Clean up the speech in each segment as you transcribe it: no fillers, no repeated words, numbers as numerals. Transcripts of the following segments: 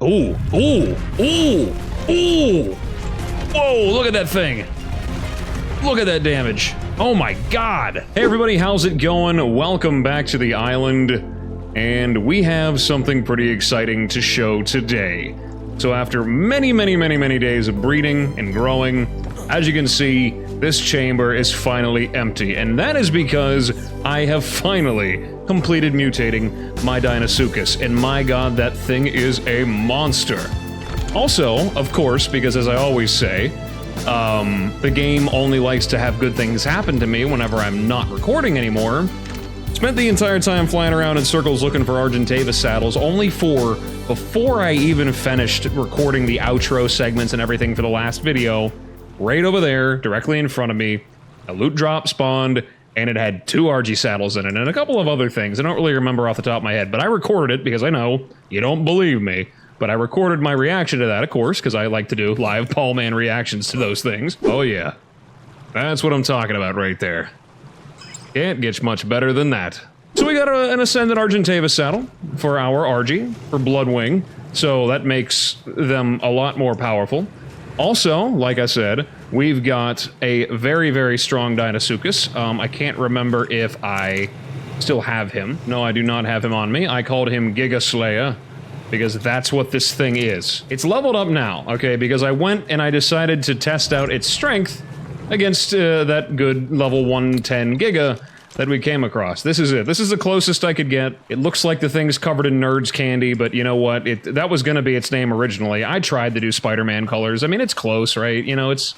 Ooh, ooh, ooh, ooh. Whoa, look at that thing. Look at that damage. Oh my god. Hey everybody, how's it going? Welcome back to the island. And we have something pretty exciting to show today. So after many days of breeding and growing, as you can see, this chamber is finally empty. And that is because I have finally completed mutating my DEINOSUCHUS. And my god, that thing is a monster. Also, of course, because as I always say, the game only likes to have good things happen to me whenever I'm not recording anymore. Spent the entire time flying around in circles looking for Argentavis saddles, only for, before I even finished recording the outro segments and everything for the last video, right over there, directly in front of me, a loot drop spawned, and it had 2 RG saddles in it, and a couple of other things. I don't really remember off the top of my head, but I recorded it because I know you don't believe me. But I recorded my reaction to that, of course, because I like to do live Paul Man reactions to those things. Oh yeah. That's what I'm talking about right there. Can't get much better than that. So we got an Ascended Argentavis saddle for our RG, for Bloodwing, so that makes them a lot more powerful. Also, like I said, we've got a very strong DEINOSUCHUS. I can't remember if I still have him. No, I do not have him on me. I called him Giga Slayer, because that's what this thing is. It's leveled up now, okay, because I went and I decided to test out its strength against that good level 110 Giga that we came across. This is it. This is the closest I could get. It looks like the thing's covered in nerds candy, but you know what? That was gonna be its name originally. I tried to do Spider-Man colors. I mean, it's close, right? You know, it's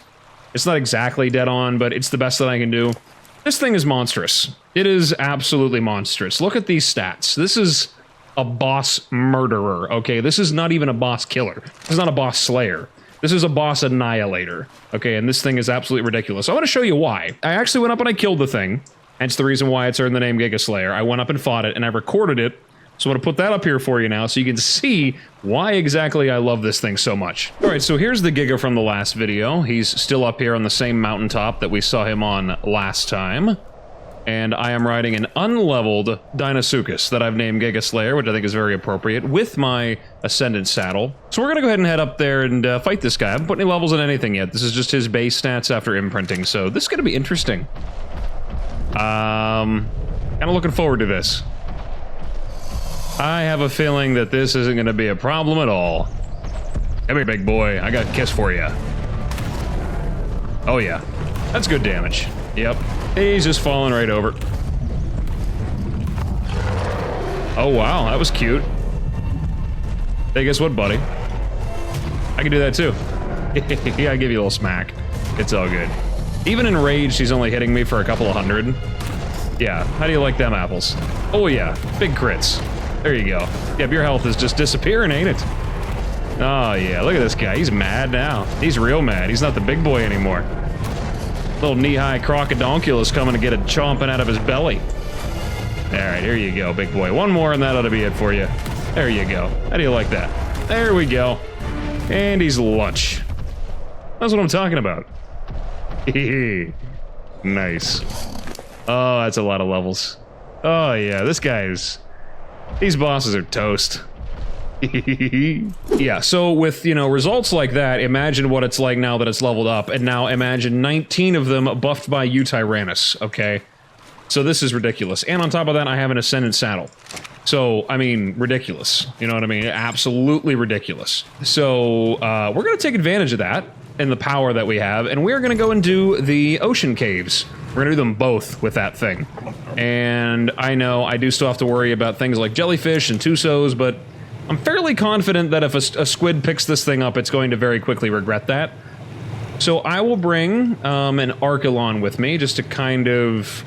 not exactly dead on, but it's the best that I can do. This thing is monstrous. It is absolutely monstrous. Look at these stats. This is a boss murderer, okay? This is not even a boss killer. This is not a boss slayer. This is a boss annihilator, okay? And this thing is absolutely ridiculous. I want to show you why. I actually went up and I killed the thing, hence the reason why it's earned the name Giga Slayer. I went up and fought it, and I recorded it, so I'm going to put that up here for you now so you can see why exactly I love this thing so much. Alright, so here's the Giga from the last video. He's still up here on the same mountaintop that we saw him on last time. And I am riding an unleveled DEINOSUCHUS that I've named Giga Slayer, which I think is very appropriate, with my Ascendant saddle. So we're gonna go ahead and head up there and fight this guy. I haven't put any levels in anything yet. This is just his base stats after imprinting, so this is gonna be interesting. Kinda looking forward to this. I have a feeling that this isn't gonna be a problem at all. Come here, big boy. I got a kiss for you. Oh yeah, that's good damage. Yep. He's just falling right over. Oh wow, that was cute. Hey, guess what, buddy? I can do that too. Yeah, I give you a little smack. It's all good. Even in rage, she's only hitting me for a couple of hundred. Yeah, how do you like them apples? Oh yeah, big crits. There you go. Yep, your health is just disappearing, ain't it? Oh yeah, look at this guy. He's mad now. He's real mad. He's not the big boy anymore. Little knee-high crocodonculus is coming to get a chomping out of his belly. Alright, here you go, big boy. One more and that ought to be it for you. There you go. How do you like that? There we go. And he's lunch. That's what I'm talking about. Nice. Oh, that's a lot of levels. Oh yeah, this guy's... These bosses are toast. Yeah, so with, you know, results like that, imagine what it's like now that it's leveled up, and now imagine 19 of them buffed by Tyrannus, okay? So this is ridiculous. And on top of that, I have an Ascendant saddle. So, I mean, ridiculous. You know what I mean? Absolutely ridiculous. So, we're gonna take advantage of that, and the power that we have, and we're gonna go and do the ocean caves. We're gonna do them both with that thing. And I know I do still have to worry about things like jellyfish and Tusos, but I'm fairly confident that if a squid picks this thing up, it's going to very quickly regret that. So I will bring an Archelon with me, just to kind of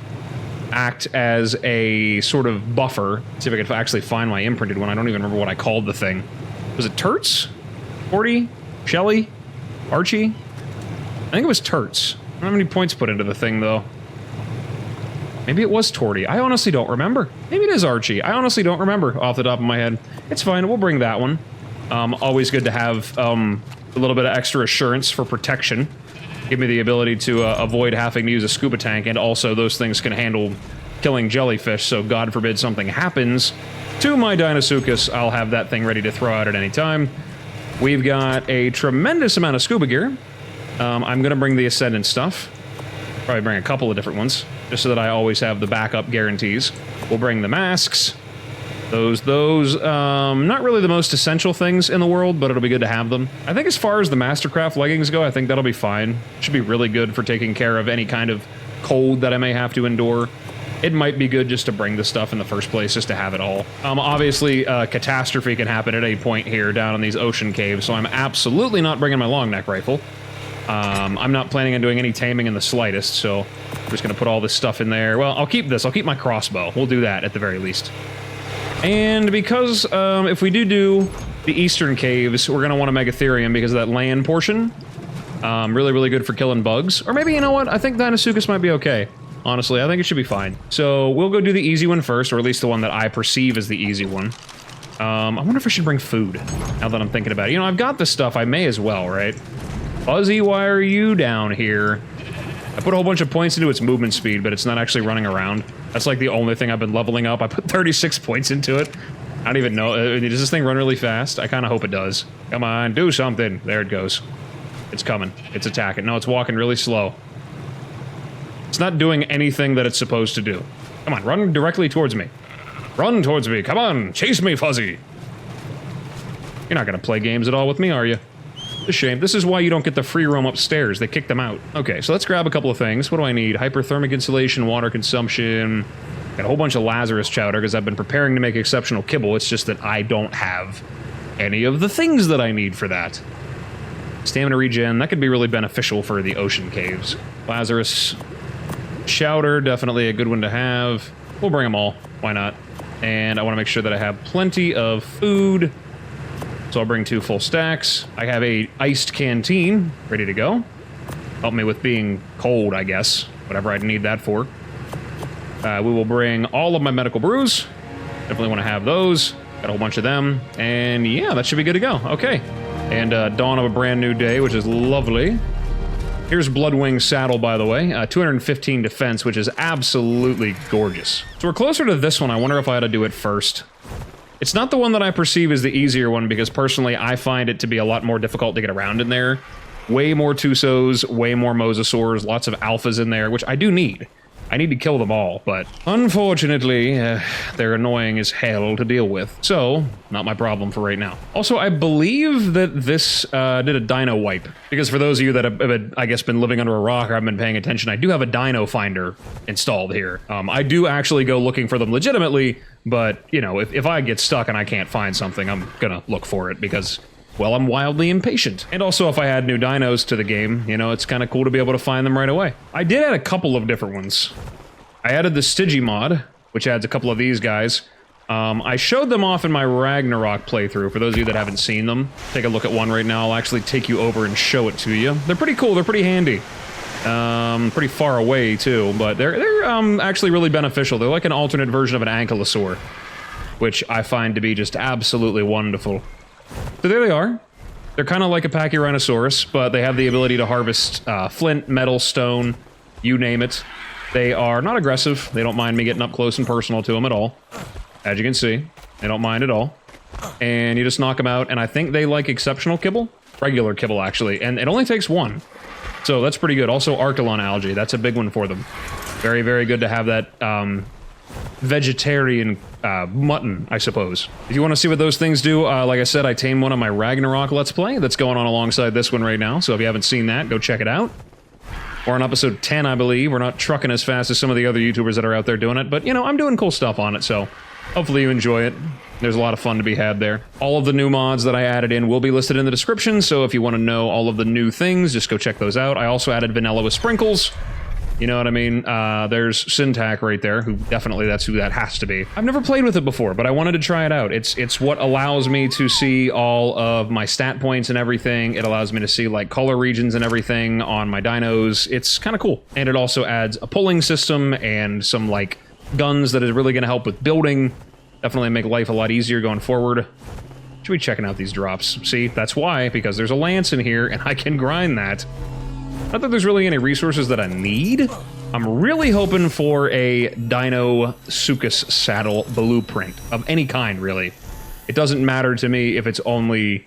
act as a sort of buffer. See if I can actually find my imprinted one. I don't even remember what I called the thing. Was it Turts? Forty? Shelly? Archie? I think it was Turts. I don't have any points put into the thing, though. Maybe it was Torty. I honestly don't remember. Maybe it is Archie. I honestly don't remember off the top of my head. It's fine. We'll bring that one. Always good to have a little bit of extra assurance for protection. Give me the ability to avoid having to use a scuba tank, and also those things can handle killing jellyfish, so God forbid something happens, to my DEINOSUCHUS. I'll have that thing ready to throw out at any time. We've got a tremendous amount of scuba gear. I'm going to bring the Ascendant stuff. Probably bring a couple of different ones, just so that I always have the backup guarantees. We'll bring the masks. Those, not really the most essential things in the world, but it'll be good to have them. I think as far as the Mastercraft leggings go, I think that'll be fine. Should be really good for taking care of any kind of cold that I may have to endure. It might be good just to bring the stuff in the first place, just to have it all. Obviously, catastrophe can happen at any point here down in these ocean caves, so I'm absolutely not bringing my long neck rifle. I'm not planning on doing any taming in the slightest, so I'm just going to put all this stuff in there. Well, I'll keep this. I'll keep my crossbow. We'll do that at the very least. And because if we do the eastern caves, we're going to want a Megistotherium because of that land portion. Really, really good for killing bugs. Or maybe, you know what? I think DEINOSUCHUS might be okay. Honestly, I think it should be fine. So we'll go do the easy one first, or at least the one that I perceive as the easy one. I wonder if I should bring food, now that I'm thinking about it. You know, I've got this stuff. I may as well, right? Fuzzy, why are you down here? I put a whole bunch of points into its movement speed, but it's not actually running around. That's like the only thing I've been leveling up. I put 36 points into it. I don't even know. Does this thing run really fast? I kind of hope it does. Come on, do something. There it goes. It's coming. It's attacking. No, it's walking really slow. It's not doing anything that it's supposed to do. Come on, run directly towards me. Run towards me. Come on, chase me, Fuzzy. You're not going to play games at all with me, are you? It's a shame. This is why you don't get the free roam upstairs. They kicked them out. Okay, so let's grab a couple of things. What do I need? Hyperthermic insulation, water consumption. Got a whole bunch of Lazarus chowder because I've been preparing to make exceptional kibble. It's just that I don't have any of the things that I need for that. Stamina regen. That could be really beneficial for the ocean caves. Lazarus chowder, definitely a good one to have. We'll bring them all. Why not? And I want to make sure that I have plenty of food. So I'll bring 2 full stacks. I have a iced canteen ready to go. Help me with being cold, I guess. Whatever I'd need that for. We will bring all of my medical brews. Definitely want to have those. Got a whole bunch of them. And yeah, that should be good to go. Okay. And dawn of a brand new day, which is lovely. Here's Bloodwing's saddle, by the way. 215 defense, which is absolutely gorgeous. So we're closer to this one. I wonder if I ought to do it first. It's not the one that I perceive as the easier one, because personally I find it to be a lot more difficult to get around in there. Way more Tusos, way more Mosasaurs, lots of alphas in there, which I do need. I need to kill them all, but unfortunately, they're annoying as hell to deal with. So, not my problem for right now. Also, I believe that this did a dino wipe. Because for those of you that have, I guess, been living under a rock or haven't been paying attention, I do have a dino finder installed here. I do actually go looking for them legitimately, but, you know, if I get stuck and I can't find something, I'm gonna look for it because, well, I'm wildly impatient. And also, if I add new dinos to the game, you know, it's kind of cool to be able to find them right away. I did add a couple of different ones. I added the Stygi mod, which adds a couple of these guys. I showed them off in my Ragnarok playthrough. For those of you that haven't seen them, take a look at one right now. I'll actually take you over and show it to you. They're pretty cool. They're pretty handy. Pretty far away, too, but they're actually really beneficial. They're like an alternate version of an ankylosaur, which I find to be just absolutely wonderful. So there they are. They're kind of like a Pachyrhinosaurus, but they have the ability to harvest flint, metal, stone, you name it. They are not aggressive. They don't mind me getting up close and personal to them at all. As you can see, they don't mind at all. And you just knock them out, and I think they like exceptional kibble. Regular kibble, actually, and it only takes 1. So that's pretty good. Also, Archelon algae. That's a big one for them. Very, very good to have that vegetarian mutton, I suppose. If you want to see what those things do, like I said, I tamed one on my Ragnarok Let's Play that's going on alongside this one right now. So if you haven't seen that, go check it out. We're on episode 10, I believe. We're not trucking as fast as some of the other YouTubers that are out there doing it, but, you know, I'm doing cool stuff on it, so hopefully you enjoy it. There's a lot of fun to be had there. All of the new mods that I added in will be listed in the description, so if you want to know all of the new things, just go check those out. I also added vanilla with sprinkles. You know what I mean? There's Syntac right there, who definitely that's who that has to be. I've never played with it before, but I wanted to try it out. It's what allows me to see all of my stat points and everything. It allows me to see like color regions and everything on my dinos. It's kind of cool. And it also adds a pulling system and some like guns that is really going to help with building. Definitely make life a lot easier going forward. Should be checking out these drops. See, that's why, because there's a lance in here and I can grind that. Not that there's really any resources that I need, I'm really hoping for a DEINOSUCHUS saddle blueprint of any kind, really. It doesn't matter to me if it's only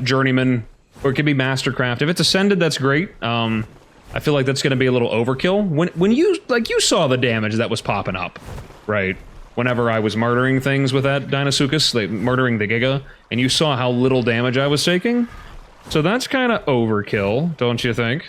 Journeyman, or it could be Mastercraft. If it's Ascended, that's great. I feel like that's going to be a little overkill. When you, like, you saw the damage that was popping up, right? Whenever I was murdering things with that DEINOSUCHUS, like murdering the Giga, and you saw how little damage I was taking. So that's kind of overkill, don't you think?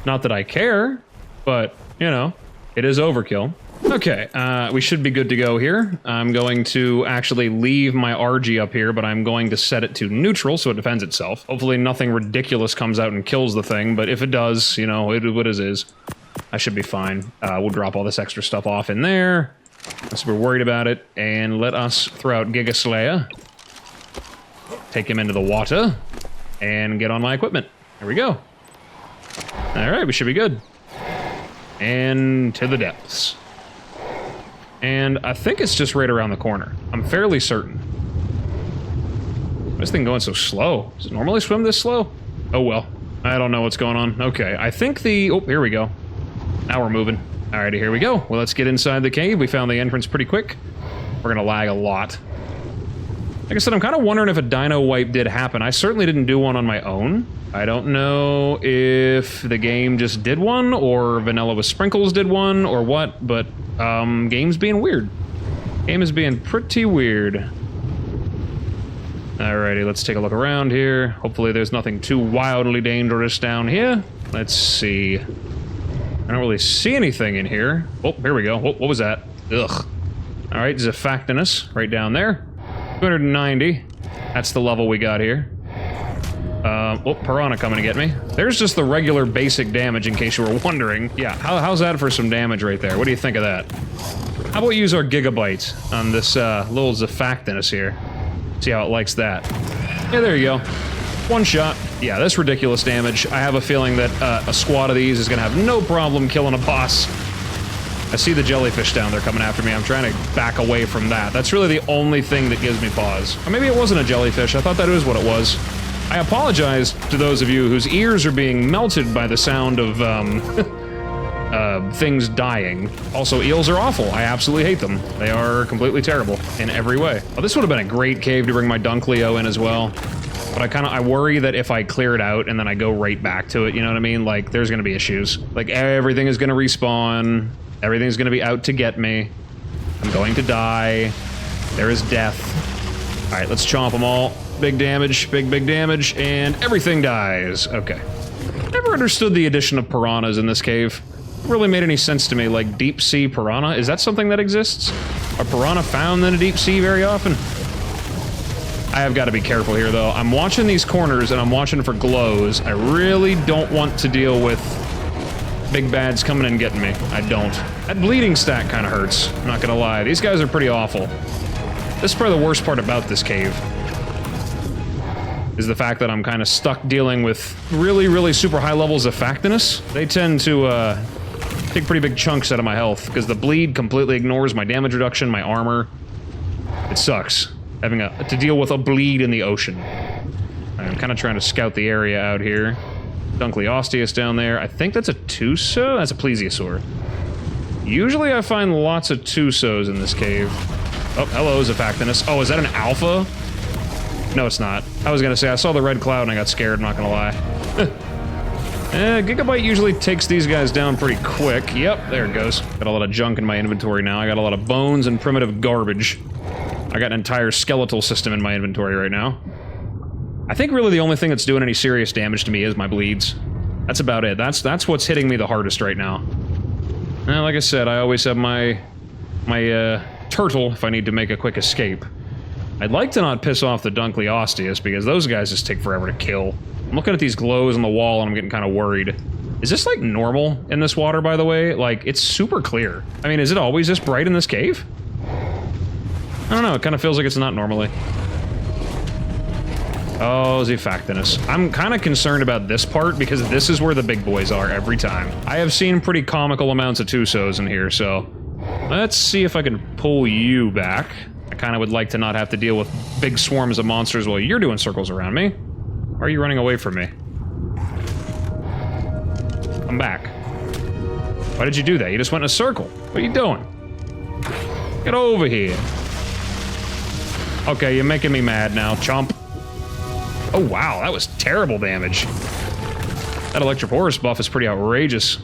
Not that I care, but, you know, it is overkill. Okay, we should be good to go here. I'm going to actually leave my RG up here, but I'm going to set it to neutral so it defends itself. Hopefully nothing ridiculous comes out and kills the thing, but if it does, you know, it what it is. I should be fine. We'll drop all this extra stuff off in there. Unless we're worried about it, and let us throw out Giga Slayer. Take him into the water, and get on my equipment. There we go. Alright, we should be good. And to the depths. And I think it's just right around the corner. I'm fairly certain. This thing going so slow. Does it normally swim this slow? Oh well. I don't know what's going on. Okay, I think the... Oh, here we go. Now we're moving. Alrighty, here we go. Well, let's get inside the cave. We found the entrance pretty quick. We're gonna lag a lot. Like I said, I'm kind of wondering if a dino wipe did happen. I certainly didn't do one on my own. I don't know if the game just did one, or Vanilla with Sprinkles did one, or what, but, game's being weird. Game is being pretty weird. Alrighty, let's take a look around here. Hopefully there's nothing too wildly dangerous down here. Let's see. I don't really see anything in here. Oh, here we go. What was that? Ugh. Alright, Xyphias right down there. 290. That's the level we got here. Oh, Piranha coming to get me. There's just the regular basic damage in case you were wondering. Yeah, how's that for some damage right there? What do you think of that? How about we use our Gigabyte on this little Xyphias here? See how it likes that. Yeah, there you go. One shot. Yeah, that's ridiculous damage. I have a feeling that a squad of these is going to have no problem killing a boss. I see the jellyfish down there coming after me. I'm trying to back away from that. That's really the only thing that gives me pause. Or maybe it wasn't a jellyfish. I thought that was what it was. I apologize to those of you whose ears are being melted by the sound of things dying. Also, eels are awful. I absolutely hate them. They are completely terrible in every way. Oh, this would have been a great cave to bring my Dunkleo in as well. But I worry that if I clear it out and then I go right back to it, you know what I mean? Like, there's gonna be issues. Like, everything is gonna respawn. Everything's gonna be out to get me. I'm going to die. There is death. Alright, let's chomp them all. Big damage, big damage, and everything dies. Okay. Never understood the addition of piranhas in this cave. It really made any sense to me, like deep sea piranha. Is that something that exists? Are piranha found in the deep sea very often? I have got to be careful here, though. I'm watching these corners, and I'm watching for glows. I really don't want to deal with big bads coming and getting me. I don't. That bleeding stat kind of hurts. I'm not gonna lie. These guys are pretty awful. This is probably the worst part about this cave. Is the fact that I'm kind of stuck dealing with really super high levels of Factinus. They tend to, take pretty big chunks out of my health, because the bleed completely ignores my damage reduction, my armor. It sucks. Having to deal with a bleed in the ocean. I'm kind of trying to scout the area out here. Dunkleosteus down there. I think that's a Tuso? That's a Plesiosaur. Usually I find lots of Tusos in this cave. Oh, hello, Xyphias. Oh, is that an alpha? No, it's not. I was gonna say, I saw the red cloud and I got scared, I'm not gonna lie. Gigabyte usually takes these guys down pretty quick. Yep, there it goes. Got a lot of junk in my inventory now. I got a lot of bones and primitive garbage. I got an entire skeletal system in my inventory right now. I think really the only thing that's doing any serious damage to me is my bleeds. That's about it. That's what's hitting me the hardest right now. And like I said, I always have my turtle if I need to make a quick escape. I'd like to not piss off the Dunkleosteus because those guys just take forever to kill. I'm looking at these glows on the wall and I'm getting kind of worried. Is this like normal in this water, by the way? Like, it's super clear. I mean, is it always this bright in this cave? I don't know, it kind of feels like it's not normally. Oh, Xyphias. I'm kind of concerned about this part because this is where the big boys are every time. I have seen pretty comical amounts of Tusos in here, so let's see if I can pull you back. I kind of would like to not have to deal with big swarms of monsters while you're doing circles around me. Or are you running away from me? Come back. Why did you do that? You just went in a circle. What are you doing? Get over here. Okay, you're making me mad now, chomp. Oh, wow, that was terrible damage. That Electroporus buff is pretty outrageous.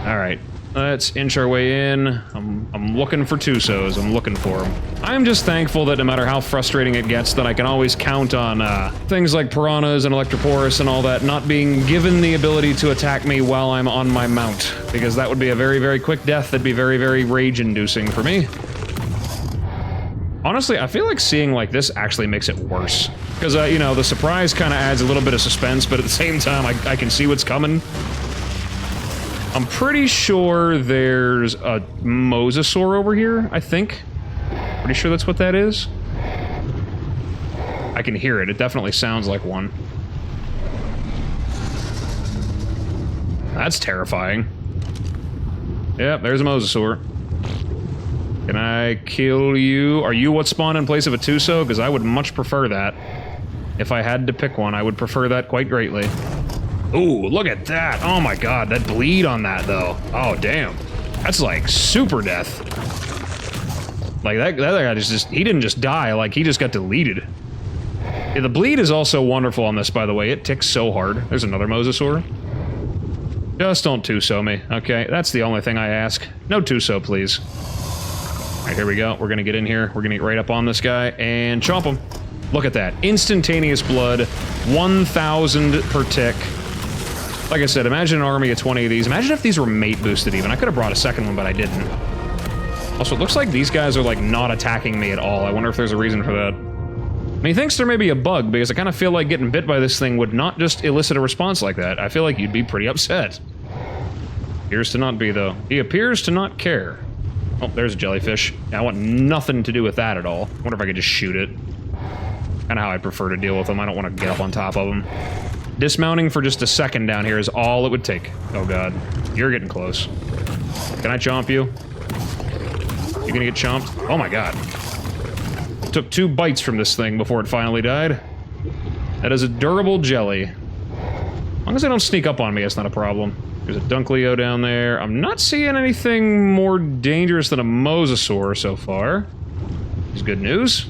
All right, let's inch our way in. I'm looking for Tusos. I'm looking for them. I'm just thankful that no matter how frustrating it gets, that I can always count on things like piranhas and Electroporus and all that not being given the ability to attack me while I'm on my mount, because that would be a very, very quick death that'd be very, very rage-inducing for me. Honestly, I feel like seeing like this actually makes it worse. Because, you know, the surprise kind of adds a little bit of suspense, but at the same time, I can see what's coming. I'm pretty sure there's a mosasaur over here, I think. Pretty sure that's what that is. I can hear it. It definitely sounds like one. That's terrifying. Yep, there's a mosasaur. Can I kill you? Are you what spawned in place of a Tuso? Because I would much prefer that. If I had to pick one, I would prefer that quite greatly. Ooh, look at that. Oh my god, that bleed on that, though. Oh, damn. That's like super death. Like, that guy just, he didn't just die, like, he just got deleted. Yeah, the bleed is also wonderful on this, by the way. It ticks so hard. There's another mosasaur. Just don't Tuso me, okay? That's the only thing I ask. No Tuso, please. All right, here we go. We're gonna get in here. We're gonna get right up on this guy and chomp him. Look at that. Instantaneous blood. 1,000 per tick. Like I said, imagine an army of 20 of these. Imagine if these were mate boosted even. I could have brought a second one, but I didn't. Also, it looks like these guys are like not attacking me at all. I wonder if there's a reason for that. And he thinks there may be a bug, because I kind of feel like getting bit by this thing would not just elicit a response like that. I feel like you'd be pretty upset. Appears to not be, though. He appears to not care. Oh, there's a jellyfish. Yeah, I want nothing to do with that at all. I wonder if I could just shoot it. Kind of how I prefer to deal with them. I don't want to get up on top of them. Dismounting for just a second down here is all it would take. Oh god. You're getting close. Can I chomp you? You gonna get chomped? Oh my god. It took 2 bites from this thing before it finally died. That is a durable jelly. As long as they don't sneak up on me, it's not a problem. There's a Dunkleo down there. I'm not seeing anything more dangerous than a mosasaur so far. It's good news.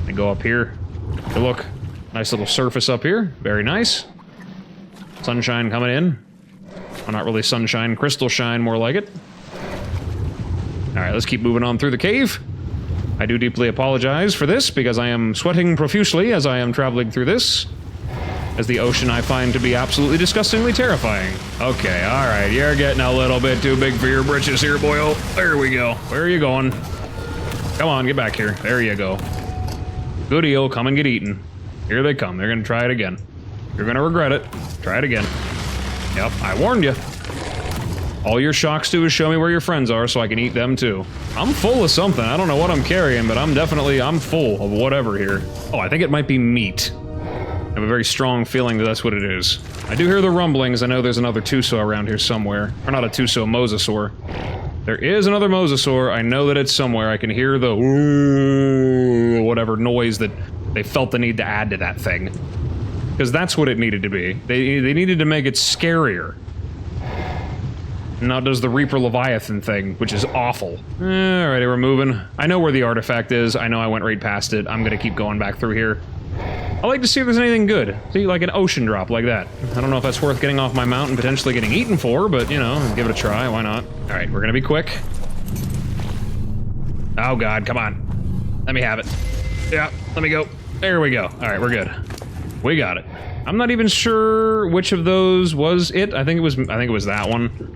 I go up here. Hey, look. Nice little surface up here. Very nice. Sunshine coming in. Well, not really sunshine. Crystal shine, more like it. Alright, let's keep moving on through the cave. I do deeply apologize for this, because I am sweating profusely as I am traveling through this. As the ocean I find to be absolutely disgustingly terrifying. Okay, alright, you're getting a little bit too big for your britches here, boyo. There we go. Where are you going? Come on, get back here. There you go. Good eel, come and get eaten. Here they come. They're gonna try it again. You're gonna regret it. Try it again. Yep, I warned you. All your shocks do is show me where your friends are so I can eat them too. I'm full of something. I don't know what I'm carrying, but I'm full of whatever here. Oh, I think it might be meat. I have a very strong feeling that that's what it is. I do hear the rumblings. I know there's another Tuso around here somewhere. Or not a Tuso, mosasaur. There is another mosasaur. I know that it's somewhere. I can hear the ooh, whatever noise that they felt the need to add to that thing. Because that's what it needed to be. They needed to make it scarier. Now it does the Reaper Leviathan thing, which is awful. Alrighty, we're moving. I know where the artifact is. I know I went right past it. I'm gonna keep going back through here. I like to see if there's anything good. See, like an ocean drop like that. I don't know if that's worth getting off my mount and potentially getting eaten for, but, you know, give it a try. Why not? Alright, we're gonna be quick. Oh god, come on. Let me have it. Yeah, let me go. There we go. Alright, we're good. We got it. I'm not even sure which of those was it. I think it was that one.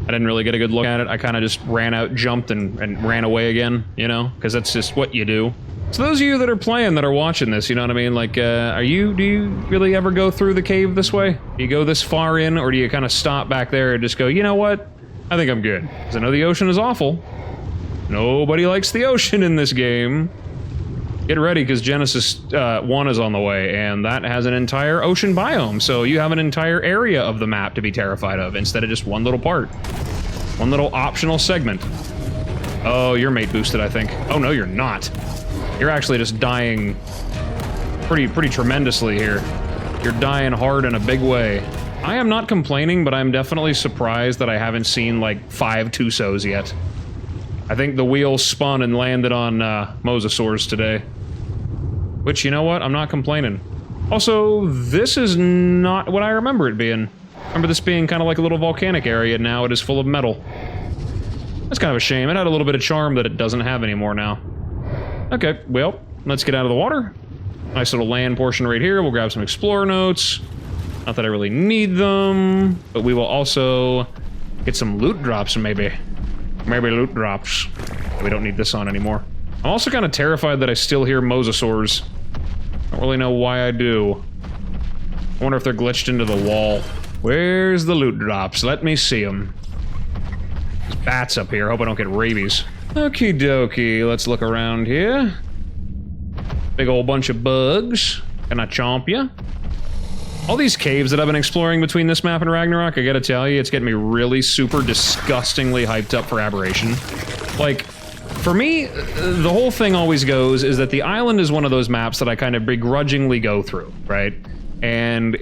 I didn't really get a good look at it. I kind of just ran out, jumped, and ran away again, you know? Because that's just what you do. So those of you that are playing, that are watching this, you know what I mean? Like, do you really ever go through the cave this way? Do you go this far in, or do you kind of stop back there and just go, you know what? I think I'm good. Because I know the ocean is awful. Nobody likes the ocean in this game. Get ready, because Genesis 1 is on the way, and that has an entire ocean biome, so you have an entire area of the map to be terrified of, instead of just one little part. One little optional segment. Oh, you're mate boosted, I think. Oh, no, you're not. You're actually just dying pretty tremendously here. You're dying hard in a big way. I am not complaining, but I'm definitely surprised that I haven't seen, like, 5 Tusos yet. I think the wheel spun and landed on, Mosasaurs today. Which, you know what? I'm not complaining. Also, this is not what I remember it being. I remember this being kind of like a little volcanic area, now it is full of metal. That's kind of a shame. It had a little bit of charm that it doesn't have anymore now. Okay, well, let's get out of the water. Nice little land portion right here. We'll grab some explorer notes. Not that I really need them, but we will also get some loot drops, maybe. Maybe loot drops. We don't need this on anymore. I'm also kind of terrified that I still hear mosasaurs. Don't really know why I do. I wonder if they're glitched into the wall. Where's the loot drops? Let me see them. There's bats up here. Hope I don't get rabies. Okie dokie. Let's look around here. Big old bunch of bugs. Can I chomp ya? All these caves that I've been exploring between this map and Ragnarok, I gotta tell you, it's getting me really super disgustingly hyped up for Aberration. Like, for me, the whole thing always goes is that the island is one of those maps that I kind of begrudgingly go through, right? And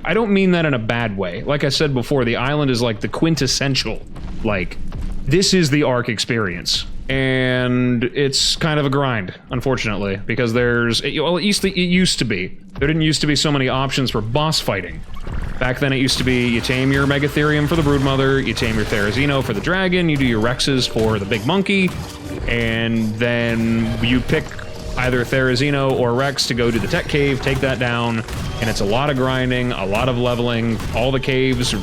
I don't mean that in a bad way. Like I said before, the island is like the quintessential, like, this is the Ark experience. And it's kind of a grind, unfortunately, because there's, well, it used to be. There didn't used to be so many options for boss fighting. Back then it used to be, you tame your Megatherium for the Broodmother, you tame your Therizino for the dragon, you do your Rexes for the big monkey, and then you pick either Therizino or Rex to go to the tech cave, take that down, and it's a lot of grinding, a lot of leveling. All the caves,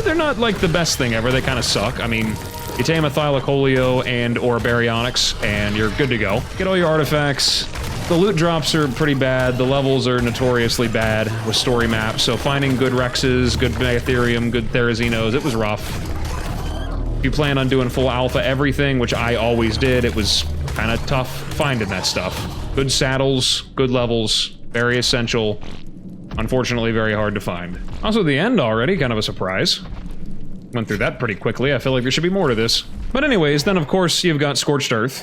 they're not like the best thing ever, they kind of suck. I mean, you tame a Thylacoleo and or a Baryonyx, and you're good to go. Get all your artifacts. The loot drops are pretty bad. The levels are notoriously bad with story maps, so finding good Rexes, good Megatherium, good Therizinos, it was rough. If you plan on doing full alpha everything, which I always did, it was kind of tough finding that stuff. Good saddles, good levels, very essential. Unfortunately, very hard to find. Also, the end already, kind of a surprise. Went through that pretty quickly. I feel like there should be more to this. But anyways, then of course you've got Scorched Earth,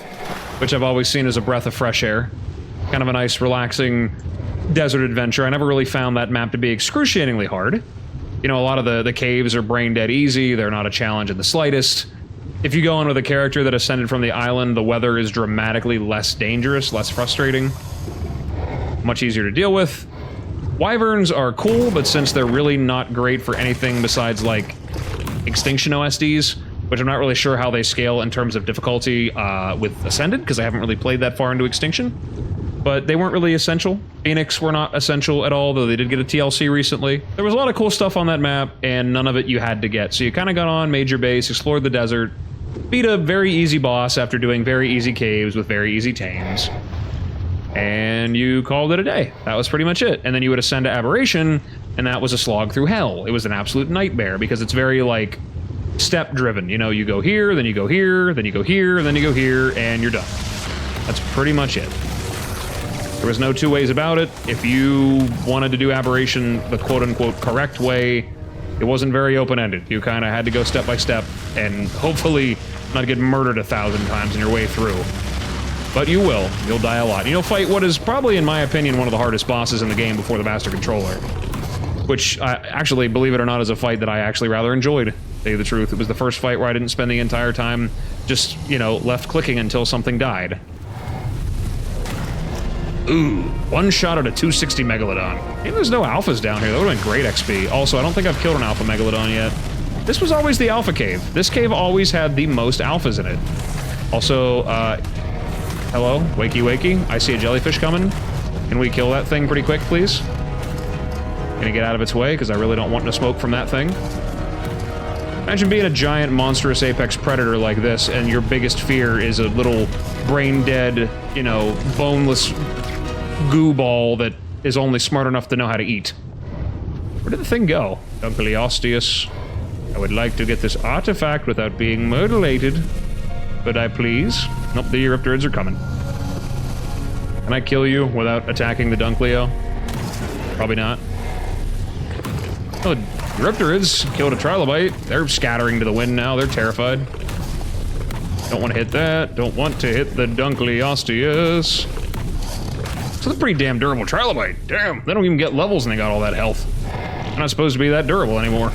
which I've always seen as a breath of fresh air. Kind of a nice, relaxing desert adventure. I never really found that map to be excruciatingly hard. You know, a lot of the caves are brain dead easy. They're not a challenge in the slightest. If you go in with a character that ascended from the island, the weather is dramatically less dangerous, less frustrating. Much easier to deal with. Wyverns are cool, but since they're really not great for anything besides, like, Extinction OSDs, which I'm not really sure how they scale in terms of difficulty with Ascended, because I haven't really played that far into Extinction. But they weren't really essential. Phoenix were not essential at all, though they did get a TLC recently. There was a lot of cool stuff on that map, and none of it you had to get. So you kind of got on, made your base, explored the desert, beat a very easy boss after doing very easy caves with very easy tames. And you called it a day. That was pretty much it. And then you would ascend to Aberration, and that was a slog through hell. It was an absolute nightmare, because it's very, like, step-driven. You know, you go here, then you go here, then you go here, then you go here, and you're done. That's pretty much it. There was no two ways about it. If you wanted to do Aberration the quote-unquote correct way, it wasn't very open-ended. You kind of had to go step by step, and hopefully not get murdered 1,000 times in your way through. But you will. You'll die a lot. You'll fight what is probably, in my opinion, one of the hardest bosses in the game before the Master Controller. Which, actually, believe it or not, is a fight that I actually rather enjoyed, to tell you the truth. It was the first fight where I didn't spend the entire time just, you know, left-clicking until something died. Ooh, one shot at a 260 Megalodon. Maybe there's no alphas down here. That would've been great XP. Also, I don't think I've killed an alpha Megalodon yet. This was always the alpha cave. This cave always had the most alphas in it. Also, hello, wakey wakey. I see a jellyfish coming. Can we kill that thing pretty quick, please? Gonna get out of its way, because I really don't want no smoke from that thing. Imagine being a giant, monstrous apex predator like this, and your biggest fear is a little brain-dead, you know, boneless goo ball that is only smart enough to know how to eat. Where did the thing go? Dzungariotherium. I would like to get this artifact without being mutilated. Could I please? Nope, the Eurypterids are coming. Can I kill you without attacking the Dunkleo? Probably not. Oh, Eurypterids killed a Trilobite. They're scattering to the wind now. They're terrified. Don't want to hit that. Don't want to hit the Dunkleosteus. So they're pretty damn durable Trilobite. Damn, they don't even get levels and they got all that health. I'm not supposed to be that durable anymore.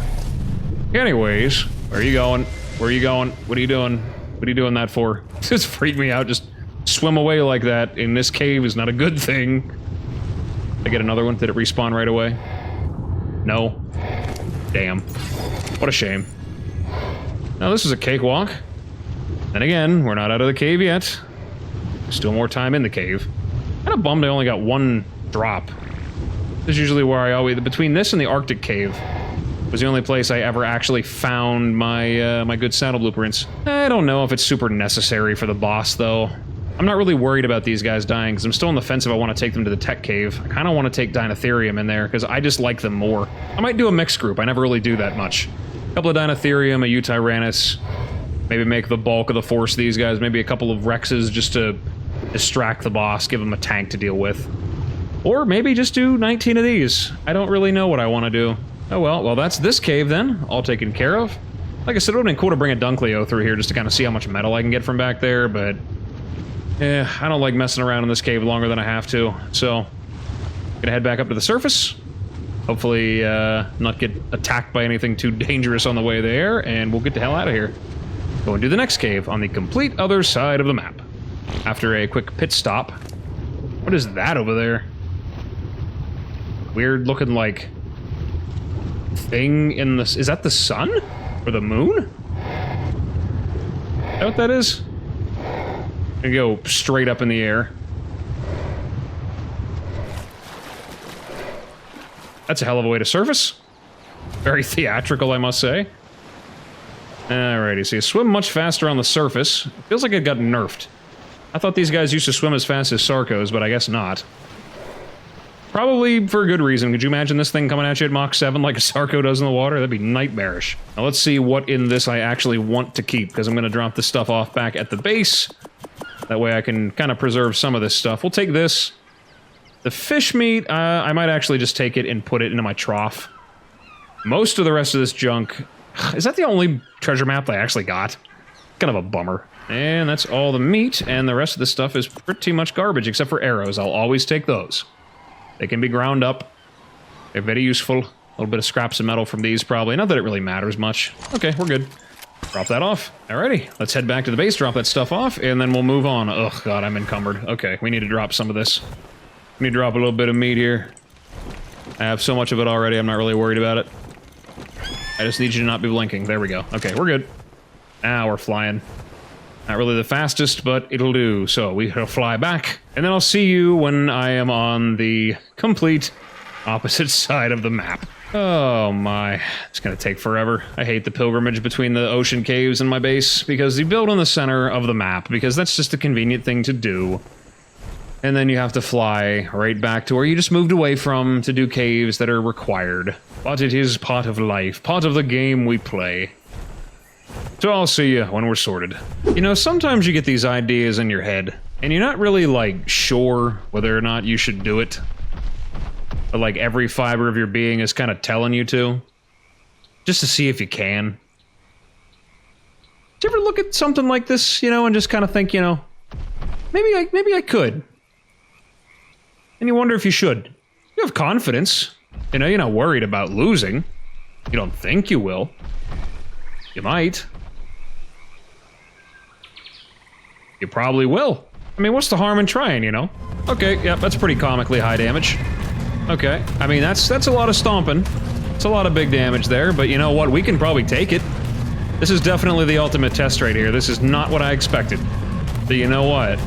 Anyways, where are you going? Where are you going? What are you doing? What are you doing that for? Just freaked me out. Just swim away like that in this cave is not a good thing. I get another one. Did it respawn right away? No. Damn. What a shame. Now this is a cakewalk. Then again, we're not out of the cave yet. Still more time in the cave. Kind of bummed I only got one drop. This is usually where I always... Between this and the Arctic cave was the only place I ever actually found my my good saddle blueprints. I don't know if it's super necessary for the boss, though. I'm not really worried about these guys dying, because I'm still on the fence if I want to take them to the tech cave. I kind of want to take DEINOSUCHUS in there, because I just like them more. I might do a mixed group. I never really do that much. A couple of DEINOSUCHUS, a Utyrannus, maybe make the bulk of the force of these guys, maybe a couple of Rexes just to distract the boss, give him a tank to deal with. Or maybe just do 19 of these. I don't really know what I want to do. Oh well, that's this cave then, all taken care of. Like I said, it would have been cool to bring a Dunkleo through here just to kind of see how much metal I can get from back there, but... I don't like messing around in this cave longer than I have to, so... Gonna head back up to the surface. Hopefully, not get attacked by anything too dangerous on the way there, and we'll get the hell out of here. Go and do the next cave on the complete other side of the map. After a quick pit stop. What is that over there? Weird looking, like... thing in the... Is that the sun? Or the moon? Is that what that is? Gonna go straight up in the air. That's a hell of a way to surface. Very theatrical, I must say. Alrighty, so you swim much faster on the surface. It feels like it got nerfed. I thought these guys used to swim as fast as Sarcos, but I guess not. Probably for a good reason. Could you imagine this thing coming at you at Mach 7 like a Sarco does in the water? That'd be nightmarish. Now let's see what in this I actually want to keep, because I'm going to drop this stuff off back at the base. That way I can kind of preserve some of this stuff. We'll take this. The fish meat, I might actually just take it and put it into my trough. Most of the rest of this junk... Is that the only treasure map I actually got? Kind of a bummer. And that's all the meat, and the rest of the stuff is pretty much garbage, except for arrows. I'll always take those. They can be ground up. They're very useful. A little bit of scraps of metal from these, probably. Not that it really matters much. Okay, we're good. Drop that off. Alrighty, let's head back to the base, drop that stuff off, and then we'll move on. Ugh, God, I'm encumbered. Okay, we need to drop some of this. We need to drop a little bit of meat here. I have so much of it already, I'm not really worried about it. I just need you to not be blinking. There we go. Okay, we're good. Now we're flying. Not really the fastest, but it'll do. So we'll fly back, and then I'll see you when I am on the complete opposite side of the map. Oh my, it's gonna take forever. I hate the pilgrimage between the ocean caves and my base, because you build in the center of the map, because that's just a convenient thing to do. And then you have to fly right back to where you just moved away from to do caves that are required. But it is part of life, part of the game we play. So I'll see you when we're sorted. You know, sometimes you get these ideas in your head, and you're not really, like, sure whether or not you should do it. But, like, every fiber of your being is kind of telling you to. Just to see if you can. Do you ever look at something like this, you know, and just kind of think, you know, maybe I could. And you wonder if you should. You have confidence. You know, you're not worried about losing. You don't think you will. You might. You probably will. I mean, what's the harm in trying, you know? Okay, yeah, that's pretty comically high damage. Okay, I mean, that's a lot of stomping. It's a lot of big damage there, but you know what? We can probably take it. This is definitely the ultimate test right here. This is not what I expected. But you know what?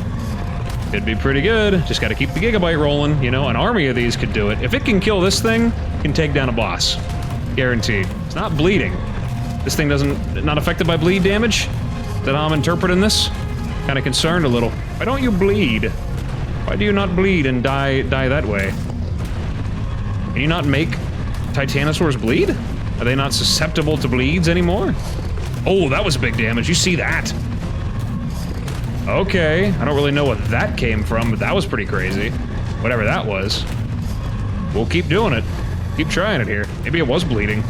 Could be pretty good. Just gotta keep the gigabyte rolling. You know, an army of these could do it. If it can kill this thing, it can take down a boss. Guaranteed. It's not bleeding. This thing not affected by bleed damage? Is that how I'm interpreting this? Kinda concerned a little. Why don't you bleed? Why do you not bleed and die that way? Can you not make titanosaurs bleed? Are they not susceptible to bleeds anymore? Oh, that was big damage. You see that? Okay, I don't really know what that came from, but that was pretty crazy. Whatever that was. We'll keep doing it. Keep trying it here. Maybe it was bleeding.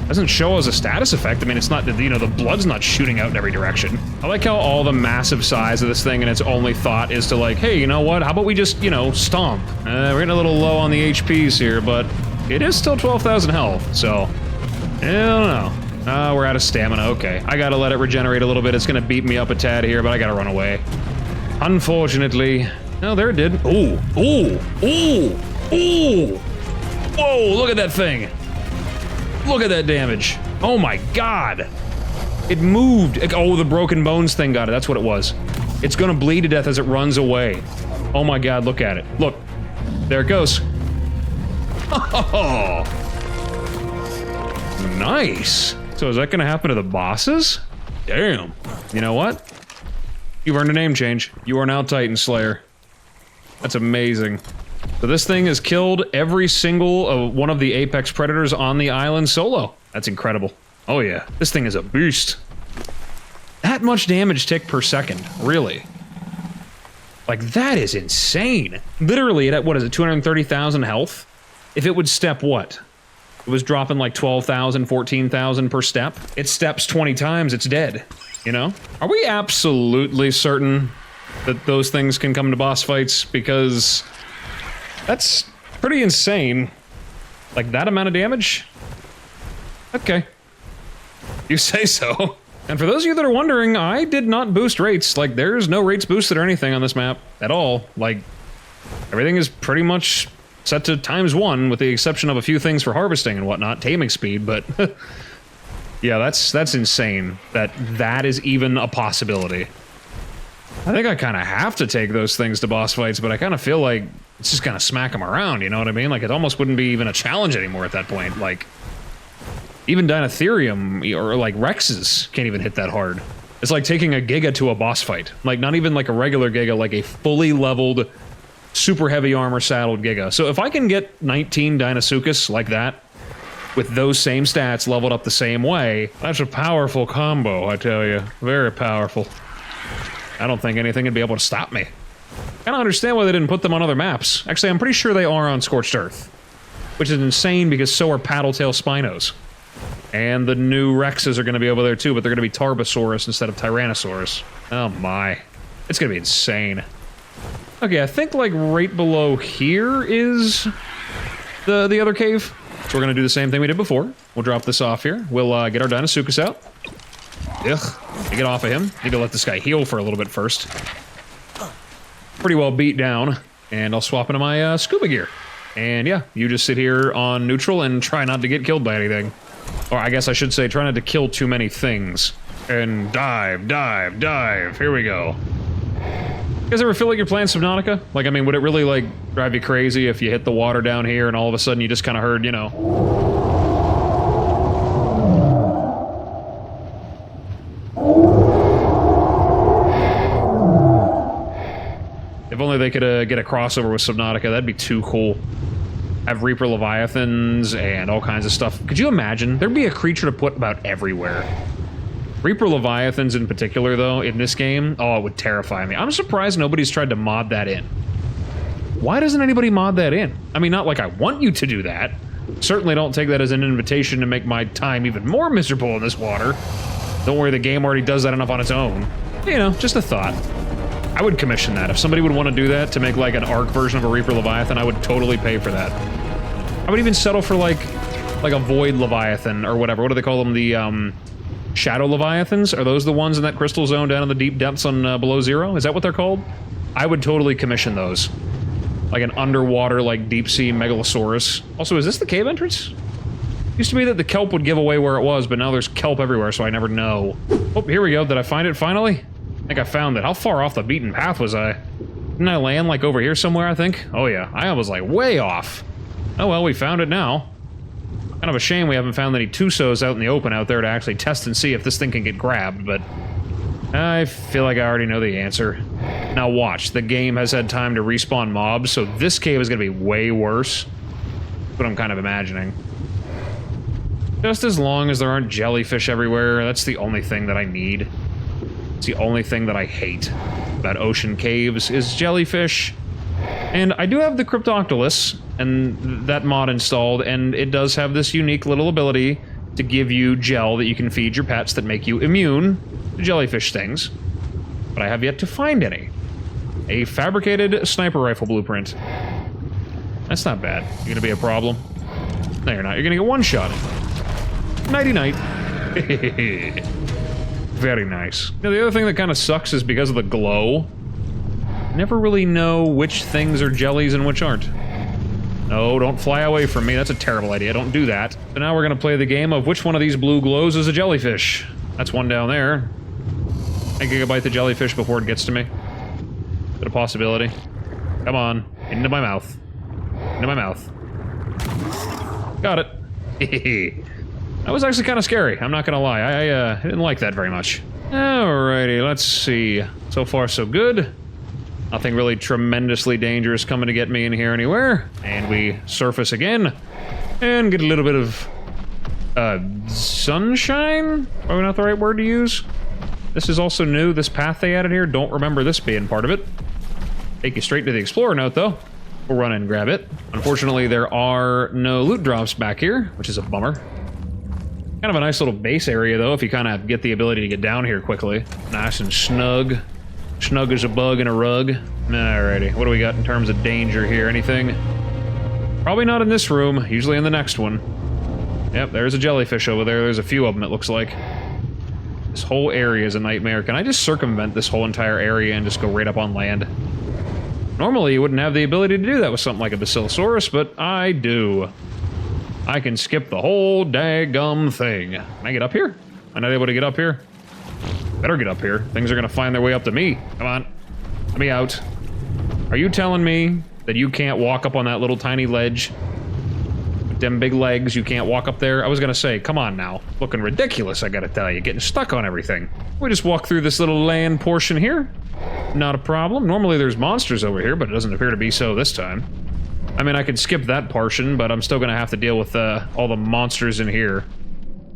Doesn't show as a status effect. I mean, it's not, you know, the blood's not shooting out in every direction. I like how all the massive size of this thing and its only thought is to like, hey, you know what? How about we just, you know, stomp? We're getting a little low on the HPs here, but it is still 12,000 health, so I don't know. We're out of stamina. Okay, I gotta let it regenerate a little bit. It's gonna beat me up a tad here, but I gotta run away. Unfortunately. No, there it did. Ooh, ooh, ooh, ooh. Whoa, look at that thing. Look at that damage. Oh my god. It moved. Oh, the broken bones thing got it. That's what it was. It's gonna bleed to death as it runs away. Oh my god, look at it. Look. There it goes. Oh. Nice. So is that gonna happen to the bosses? Damn. You know what? You've earned a name change. You are now Titan Slayer. That's amazing. So this thing has killed every single one of the apex predators on the island solo. That's incredible. Oh yeah, this thing is a beast. That much damage tick per second, really? Like, that is insane. Literally, at what is it, 230,000 health? If it would step what? It was dropping like 12,000, 14,000 per step. It steps 20 times, it's dead. You know? Are we absolutely certain that those things can come to boss fights? Because that's pretty insane. Like, that amount of damage? Okay. You say so. And for those of you that are wondering, I did not boost rates. Like, there's no rates boosted or anything on this map at all. Like, everything is pretty much set to ×1, with the exception of a few things for harvesting and whatnot, taming speed, but yeah, that's insane that is even a possibility. I think I kind of have to take those things to boss fights, but I kind of feel like it's just gonna smack them around, you know what I mean? Like, it almost wouldn't be even a challenge anymore at that point. Like, even Dinotherium or like Rexes can't even hit that hard. It's like taking a Giga to a boss fight. Like, not even like a regular Giga, like a fully leveled, super heavy armor saddled Giga. So if I can get 19 DEINOSUCHUS like that, with those same stats leveled up the same way, that's a powerful combo, I tell you. Very powerful. I don't think anything would be able to stop me. I don't understand why they didn't put them on other maps. Actually, I'm pretty sure they are on Scorched Earth, which is insane because so are Paddletail Spinos. And the new Rexes are going to be over there too, but they're going to be Tarbosaurus instead of Tyrannosaurus. Oh my. It's going to be insane. Okay, I think like right below here is the other cave. So we're going to do the same thing we did before. We'll drop this off here. We'll get our DEINOSUCHUS out. Ugh. Get off of him. Need to let this guy heal for a little bit first. Pretty well beat down. And I'll swap into my scuba gear. And yeah, you just sit here on neutral and try not to get killed by anything. Or I guess I should say, try not to kill too many things. And dive, dive, dive. Here we go. You guys ever feel like you're playing Subnautica? Like, I mean, would it really, like, drive you crazy if you hit the water down here and all of a sudden you just kind of heard, you know... If only they could get a crossover with Subnautica, that'd be too cool. Have Reaper Leviathans and all kinds of stuff. Could you imagine? There'd be a creature to put about everywhere. Reaper Leviathans in particular, though, in this game, oh, it would terrify me. I'm surprised nobody's tried to mod that in. Why doesn't anybody mod that in? I mean, not like I want you to do that. Certainly don't take that as an invitation to make my time even more miserable in this water. Don't worry, the game already does that enough on its own. You know, just a thought. I would commission that. If somebody would want to do that, to make like an ARC version of a Reaper Leviathan, I would totally pay for that. I would even settle for like a Void Leviathan or whatever. What do they call them? The Shadow Leviathans? Are those the ones in that crystal zone down in the deep depths on below zero? Is that what they're called? I would totally commission those. Like an underwater, like deep sea Megalosaurus. Also, is this the cave entrance? Used to be that the kelp would give away where it was, but now there's kelp everywhere, so I never know. Oh, here we go. Did I find it finally? I think I found it. How far off the beaten path was I? Didn't I land like over here somewhere, I think? Oh yeah, I was like way off. Oh well, we found it now. Kind of a shame we haven't found any Tusos out in the open out there to actually test and see if this thing can get grabbed, but I feel like I already know the answer. Now watch, the game has had time to respawn mobs, so this cave is going to be way worse. That's what I'm kind of imagining. Just as long as there aren't jellyfish everywhere, that's the only thing that I need. It's the only thing that I hate about ocean caves is jellyfish. And I do have the Cryptoctylus and that mod installed, and it does have this unique little ability to give you gel that you can feed your pets that make you immune to jellyfish stings. But I have yet to find any. A fabricated sniper rifle blueprint. That's not bad. You gonna be a problem? No, you're not. You're gonna get one shot. Nighty-night. Very nice. Now, the other thing that kind of sucks is because of the glow, never really know which things are jellies and which aren't. No, don't fly away from me. That's a terrible idea. Don't do that. So now we're gonna play the game of which one of these blue glows is a jellyfish. That's one down there. I think I can bite the jellyfish before it gets to me. Is it a possibility? Come on. Into my mouth. Into my mouth. Got it. That was actually kind of scary. I'm not gonna lie. I didn't like that very much. Alrighty, let's see. So far, so good. Nothing really tremendously dangerous coming to get me in here anywhere. And we surface again. And get a little bit of... sunshine? Probably not the right word to use. This is also new. This path they added here. Don't remember this being part of it. Take you straight to the Explorer note, though. We'll run and grab it. Unfortunately, there are no loot drops back here, which is a bummer. Kind of a nice little base area, though, if you kind of get the ability to get down here quickly. Nice and snug. Snug as a bug in a rug. Alrighty, what do we got in terms of danger here? Anything? Probably not in this room, usually in the next one. Yep, there's a jellyfish over there. There's a few of them, it looks like. This whole area is a nightmare. Can I just circumvent this whole entire area and just go right up on land? Normally, you wouldn't have the ability to do that with something like a Basilosaurus, but I do. I can skip the whole daggum thing. Can I get up here? Am I not able to get up here? Better get up here. Things are gonna find their way up to me. Come on. Let me out. Are you telling me that you can't walk up on that little tiny ledge? With them big legs, you can't walk up there? I was gonna say, come on now. Looking ridiculous, I gotta tell you. Getting stuck on everything. We just walk through this little land portion here. Not a problem. Normally there's monsters over here, but it doesn't appear to be so this time. I mean, I could skip that portion, but I'm still gonna have to deal with all the monsters in here.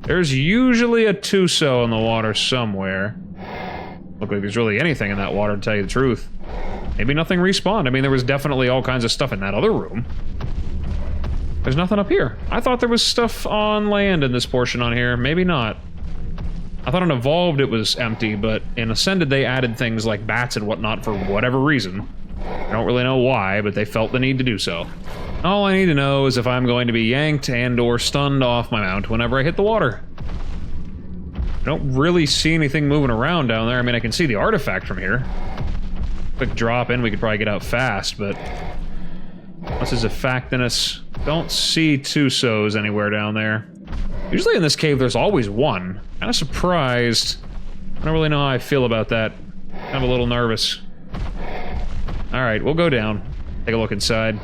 There's usually a Tuso in the water somewhere. Look like there's really anything in that water, to tell you the truth. Maybe nothing respawned. I mean, there was definitely all kinds of stuff in that other room. There's nothing up here. I thought there was stuff on land in this portion on here. Maybe not. I thought in Evolved it was empty, but in Ascended they added things like bats and whatnot for whatever reason. I don't really know why, but they felt the need to do so. All I need to know is if I'm going to be yanked and or stunned off my mount whenever I hit the water. I don't really see anything moving around down there. I mean, I can see the artifact from here. Quick drop in, we could probably get out fast, but... This is a Factinus. Don't see Tusos anywhere down there. Usually in this cave there's always one. Kind of surprised. I don't really know how I feel about that. Kind of a little nervous. Alright, we'll go down. Take a look inside.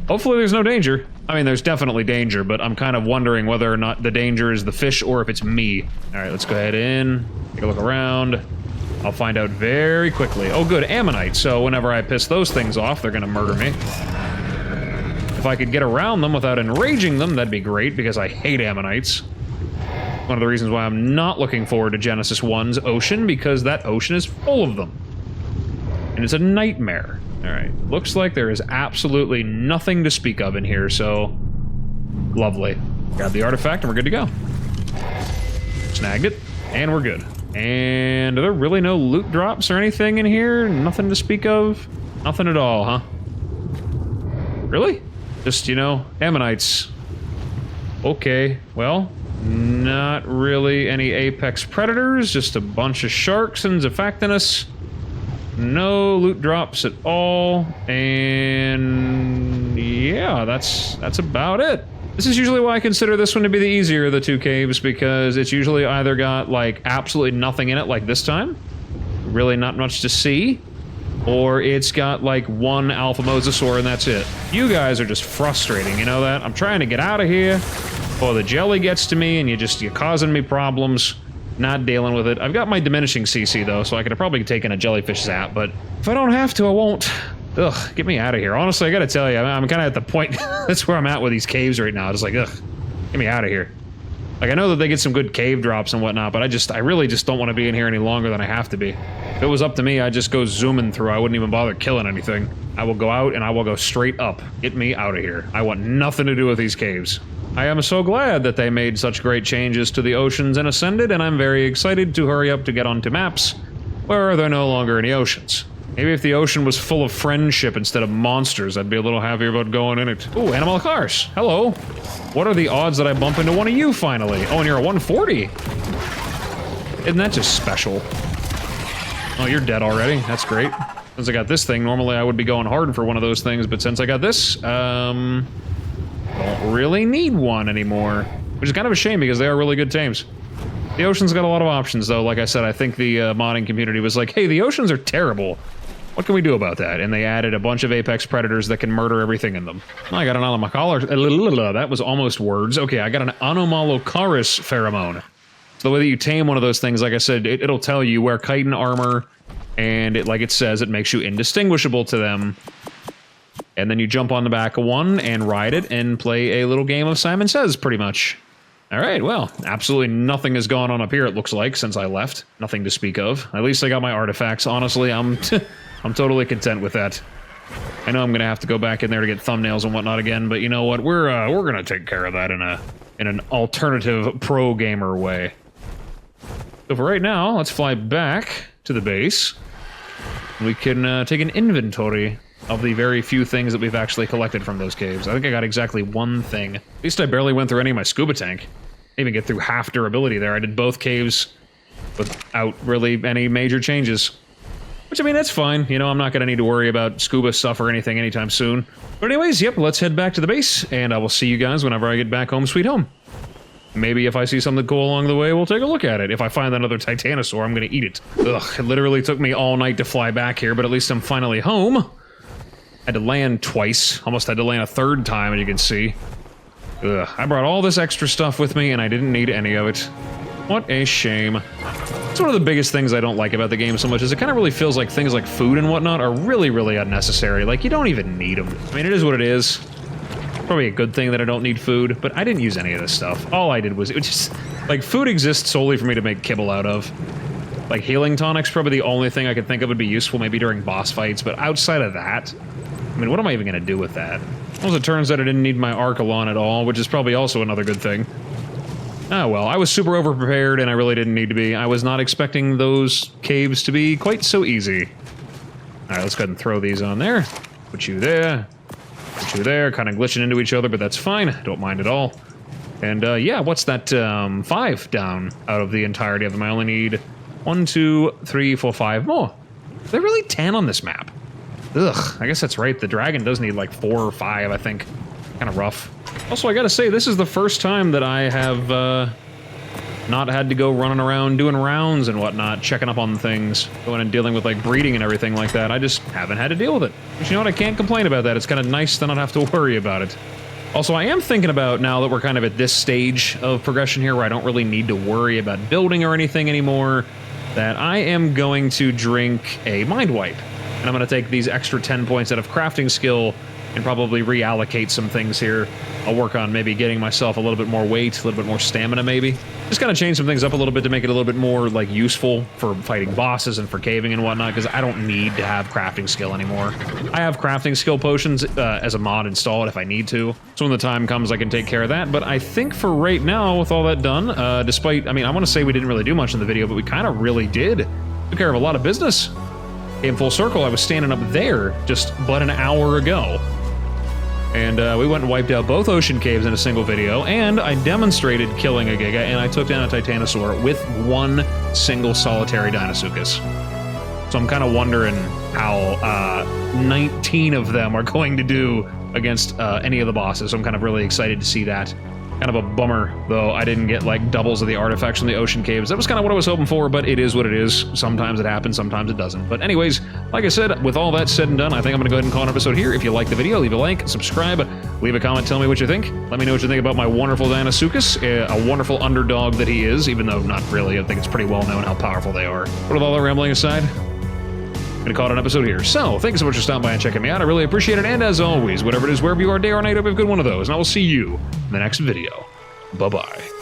Hopefully there's no danger. I mean, there's definitely danger, but I'm kind of wondering whether or not the danger is the fish or if it's me. Alright, let's go ahead in. Take a look around. I'll find out very quickly. Oh good, Ammonite, so whenever I piss those things off, they're gonna murder me. If I could get around them without enraging them, that'd be great, because I hate Ammonites. One of the reasons why I'm not looking forward to Genesis 1's ocean, because that ocean is full of them. And it's a nightmare. Alright, looks like there is absolutely nothing to speak of in here, so... Lovely. Grab the artifact and we're good to go. Snagged it, and we're good. And are there really no loot drops or anything in here? Nothing to speak of? Nothing at all, huh? Really? Just, you know, Ammonites. Okay, well, not really any apex predators, just a bunch of sharks and Zafactinus. No loot drops at all, and yeah, that's about it. This is usually why I consider this one to be the easier of the two caves, because it's usually either got, like, absolutely nothing in it, like this time, really not much to see, or it's got, like, one alpha mosasaur and that's it. You guys are just frustrating, you know that? I'm trying to get out of here, or the jelly gets to me and you're causing me problems. Not dealing with it. I've got my diminishing CC though, so I could have probably taken a jellyfish zap, but if I don't have to, I won't. Ugh, get me out of here. Honestly, I gotta tell you, I'm kind of at the point, that's where I'm at with these caves right now. Just like, ugh, get me out of here. Like, I know that they get some good cave drops and whatnot, but I really just don't want to be in here any longer than I have to be. If it was up to me, I'd just go zooming through. I wouldn't even bother killing anything. I will go out and I will go straight up. Get me out of here. I want nothing to do with these caves. I am so glad that they made such great changes to the oceans in Ascended, and I'm very excited to hurry up to get onto maps where there are no longer any oceans. Maybe if the ocean was full of friendship instead of monsters, I'd be a little happier about going in it. Ooh, animal cars. Hello. What are the odds that I bump into one of you finally? Oh, and you're a 140. Isn't that just special? Oh, you're dead already. That's great. Since I got this thing, normally I would be going hard for one of those things, but since I got this, don't really need one anymore. Which is kind of a shame because they are really good tames. The ocean's got a lot of options, though. Like I said, I think the modding community was like, hey, the oceans are terrible. What can we do about that? And they added a bunch of apex predators that can murder everything in them. I got an Monolophosaurus. That was almost words. Okay, I got an Monolophosaurus pheromone. So the way that you tame one of those things, like I said, it'll tell you wear chitin armor, and like it says, it makes you indistinguishable to them. And then you jump on the back of one and ride it and play a little game of Simon Says, pretty much. All right, well, absolutely nothing has gone on up here, it looks like, since I left. Nothing to speak of. At least I got my artifacts. Honestly, I'm totally content with that. I know I'm gonna have to go back in there to get thumbnails and whatnot again, but you know what? We're gonna take care of that in an alternative pro gamer way. So for right now, let's fly back to the base. We can take an inventory of the very few things that we've actually collected from those caves. I think I got exactly one thing. At least I barely went through any of my scuba tank. Didn't even get through half durability there. I did both caves without really any major changes. Which, I mean, that's fine. You know, I'm not going to need to worry about scuba stuff or anything anytime soon. But anyways, yep, let's head back to the base, and I will see you guys whenever I get back home sweet home. Maybe if I see something cool along the way, we'll take a look at it. If I find another Titanosaur, I'm going to eat it. Ugh, it literally took me all night to fly back here, but at least I'm finally home. Had to land twice. Almost had to land a third time, as you can see. Ugh, I brought all this extra stuff with me, and I didn't need any of it. What a shame. It's one of the biggest things I don't like about the game so much, is it kind of really feels like things like food and whatnot are really, really unnecessary. Like, you don't even need them. I mean, it is what it is. Probably a good thing that I don't need food, but I didn't use any of this stuff. All I did was, it was just, like, food exists solely for me to make kibble out of. Like, healing tonics, probably the only thing I could think of would be useful maybe during boss fights, but outside of that, I mean, what am I even going to do with that? Well, it turns out I didn't need my Archelon at all, which is probably also another good thing. Ah, well, I was super over-prepared, and I really didn't need to be. I was not expecting those caves to be quite so easy. Alright, let's go ahead and throw these on there. Put you there. Put you there. Kind of glitching into each other, but that's fine. Don't mind at all. And, yeah, what's that, 5 down out of the entirety of them? I only need 1, 2, 3, 4, 5 more. They're really 10 on this map. Ugh, I guess that's right. The dragon does need like 4 or 5, I think. Kind of rough. Also, I gotta say, this is the first time that I have not had to go running around doing rounds and whatnot, checking up on things, going and dealing with like breeding and everything like that. I just haven't had to deal with it. But you know what? I can't complain about that. It's kind of nice to not have to worry about it. Also, I am thinking about, now that we're kind of at this stage of progression here where I don't really need to worry about building or anything anymore, that I am going to drink a Mind Wipe. And I'm going to take these extra 10 points out of crafting skill and probably reallocate some things here. I'll work on maybe getting myself a little bit more weight, a little bit more stamina maybe. Just kind of change some things up a little bit to make it a little bit more like useful for fighting bosses and for caving and whatnot, because I don't need to have crafting skill anymore. I have crafting skill potions as a mod installed if I need to. So when the time comes I can take care of that, but I think for right now with all that done, despite, I mean, I want to say we didn't really do much in the video, but we kind of really did. Took care of a lot of business. In full circle, I was standing up there just but an hour ago. And we went and wiped out both ocean caves in a single video, and I demonstrated killing a Giga, and I took down a Titanosaur with one single solitary DEINOSUCHUS. So I'm kind of wondering how 19 of them are going to do against any of the bosses. So I'm kind of really excited to see that. Kind of a bummer, though, I didn't get, like, doubles of the artifacts from the ocean caves. That was kind of what I was hoping for, but it is what it is. Sometimes it happens, sometimes it doesn't. But anyways, like I said, with all that said and done, I think I'm going to go ahead and call an episode here. If you like the video, leave a like, subscribe, leave a comment, tell me what you think. Let me know what you think about my wonderful DEINOSUCHUS, a wonderful underdog that he is, even though not really. I think it's pretty well known how powerful they are. But with all that rambling aside, I'm gonna call it an episode here. So, thanks so much for stopping by and checking me out. I really appreciate it. And as always, whatever it is, wherever you are, day or night, I hope you have a good one of those. And I will see you in the next video. Bye-bye.